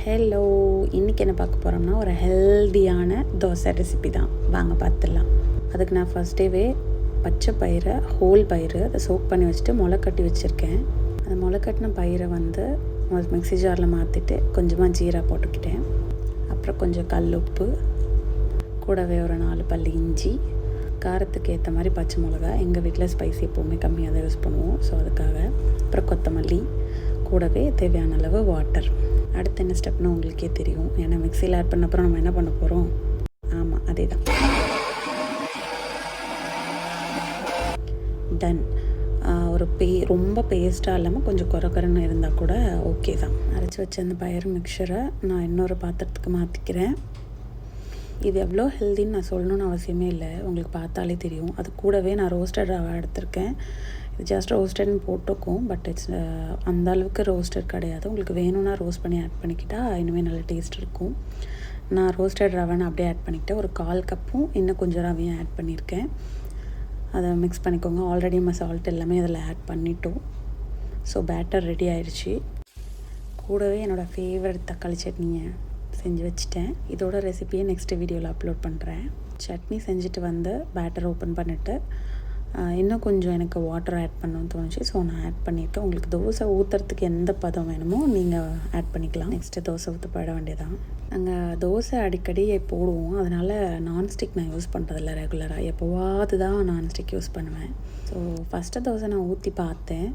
Hello, இன்றைக்கி என்ன பார்க்க போகிறோம்னா ஒரு ஹெல்தியான தோசை ரெசிபி தான். வாங்க பார்த்துடலாம். அதுக்கு நான் ஃபஸ்ட் டேவே பச்சை பயிரை, ஹோல் பயிறு அதை சோக் பண்ணி வச்சுட்டு முளை கட்டி வச்சுருக்கேன். அந்த முளை கட்டின பயிரை வந்து மிக்ஸி ஜாரில் மாற்றிட்டு கொஞ்சமாக ஜீரா போட்டுக்கிட்டேன். அப்புறம் கொஞ்சம் கல் உப்பு, கூடவே ஒரு 4 பல்லு இஞ்சி, காரத்துக்கு ஏற்ற மாதிரி பச்சை மிளகா. எங்கள் வீட்டில் ஸ்பைசி எப்போவுமே கம்மியாக தான் யூஸ் பண்ணுவோம், ஸோ அதுக்காக. அப்புறம் கொத்தமல்லி, கூடவே தேவையான அளவு வாட்டர். அடுத்து என்ன ஸ்டெப்னு உங்களுக்கே தெரியும், ஏன்னா மிக்சியில் ஆட் பண்ண அப்புறம் நம்ம என்ன பண்ண போகிறோம்? ஆமாம், அதே தான். டன். ஒரு ரொம்ப பேஸ்ட்டாக இல்லாமல் கொஞ்சம் குறன்னு இருந்தால் கூட ஓகே தான். அரைச்சி வச்ச அந்த பயிர் மிக்சரை நான் இன்னொரு பாத்திரத்துக்கு மாற்றிக்கிறேன். இது எவ்வளோ ஹெல்தின்னு நான் சொல்லணுன்னு அவசியமே இல்லை, உங்களுக்கு பார்த்தாலே தெரியும். அது கூடவே நான் ரோஸ்டட் ரவை எடுத்திருக்கேன். இது ஜஸ்ட் ரோஸ்டட்னு போட்டுக்கும், பட் இட்ஸ் அந்த அளவுக்கு ரோஸ்டட் கிடையாது. உங்களுக்கு வேணும்னா ரோஸ்ட் பண்ணி ஆட் பண்ணிக்கிட்டால் இனிமேல் நல்ல டேஸ்ட் இருக்கும். நான் ரோஸ்டட் ரவைன்னு அப்படியே ஆட் பண்ணிக்கிட்டேன். ஒரு 1/4 கப்பும் இன்னும் கொஞ்சம் ரவையும் ஆட் பண்ணியிருக்கேன். அதை மிக்ஸ் பண்ணிக்கோங்க. ஆல்ரெடி நம்ம சால்ட் எல்லாமே அதில் ஆட் பண்ணிட்டோம். ஸோ பேட்டர் ரெடி ஆயிடுச்சு. கூடவே என்னோடய ஃபேவரட் தக்காளி சட்னியை செஞ்சு வச்சுட்டேன். இதோட ரெசிபியை நெக்ஸ்ட் வீடியோவில் அப்லோட் பண்ணுறேன். சட்னி செஞ்சுட்டு வந்து பேட்டர் ஓப்பன் பண்ணிவிட்டு இன்னும் கொஞ்சம் எனக்கு வாட்டர் ஆட் பண்ணணும்னு தோணுச்சு, ஸோ நான் ஆட் பண்ணியிருக்கேன். உங்களுக்கு தோசை ஊற்றுறதுக்கு எந்த பதம் வேணுமோ நீங்கள் ஆட் பண்ணிக்கலாம். நெக்ஸ்ட்டு தோசை ஊற்ற போயிட வேண்டியதான். நாங்கள் தோசை அடிக்கடி போடுவோம், அதனால் நான்ஸ்டிக் நான் யூஸ் பண்ணுறதில்ல ரெகுலராக. எப்போவாது தான் நான்ஸ்டிக் யூஸ் பண்ணுவேன். ஸோ ஃபஸ்ட்டு தோசை நான் ஊற்றி பார்த்தேன்,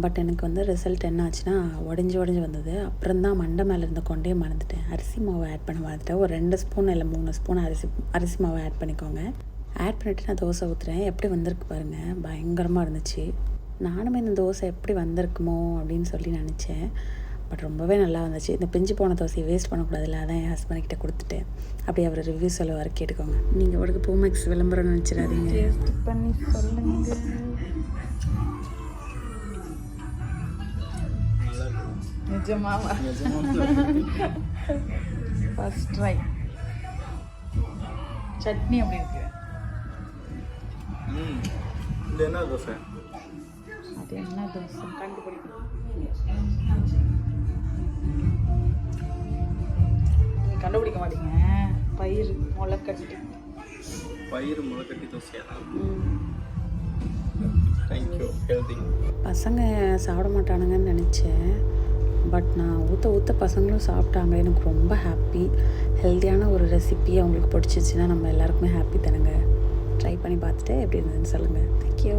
பட் எனக்கு வந்து ரிசல்ட் என்ன ஆச்சுன்னா உடஞ்சி வந்தது. அப்புறம் தான் மண்டை மேலே இருந்த கொண்டே மறந்துட்டேன். அரிசி மாவை ஆட் பண்ண மறந்துட்டேன். ஒரு 2 ஸ்பூன் இல்லை 3 ஸ்பூன் அரிசி மாவை ஆட் பண்ணிக்கோங்க. ஆட் பண்ணிவிட்டு நான் தோசை ஊற்றுறேன். எப்படி வந்திருக்கு பாருங்கள், பயங்கரமாக இருந்துச்சு. நானுமே இந்த தோசை எப்படி வந்திருக்குமோ அப்படின்னு சொல்லி நினச்சேன், பட் ரொம்பவே நல்லா வந்துச்சு. இந்த பிஞ்சு போன தோசையை வேஸ்ட் பண்ணக்கூடாதுல்ல, அதான் என் ஹஸ்பண்ட்கிட்ட கொடுத்துட்டேன். அப்படி அவர் ரிவ்யூ சொல்லுவார், கேட்டுக்கோங்க. நீங்கள் அவருக்கு பூமெக்ஸ் விளம்பரம் நினச்சிடாதீங்க. டேஸ்ட் பண்ணி சொல்லுங்கள். நிஜமாவா? First try. சட்னி அப்படி இருக்கு. இது என்ன தோசை? அது என்ன தோசை கண்டுபிடிக்கணும். நீங்கள் கண்டுபிடிக்க மாட்டீங்க. பயிர் முளைக்கட்டி தோசையா? தேங்க்யூ. ஹெல்தி. பசங்க சாப்பிட மாட்டானுங்கன்னு நினச்சேன், பட் நான் ஊற்ற பசங்களும் சாப்பிட்டாங்க. எனக்கு ரொம்ப ஹாப்பி. ஹெல்த்தியான ஒரு ரெசிபி அவங்களுக்கு பிடிச்சிச்சின்னா நம்ம எல்லாருக்குமே ஹாப்பி தானுங்க. ட்ரை பண்ணி பார்த்துட்டு எப்படி இருந்ததுன்னு சொல்லுங்கள். தேங்க்யூ.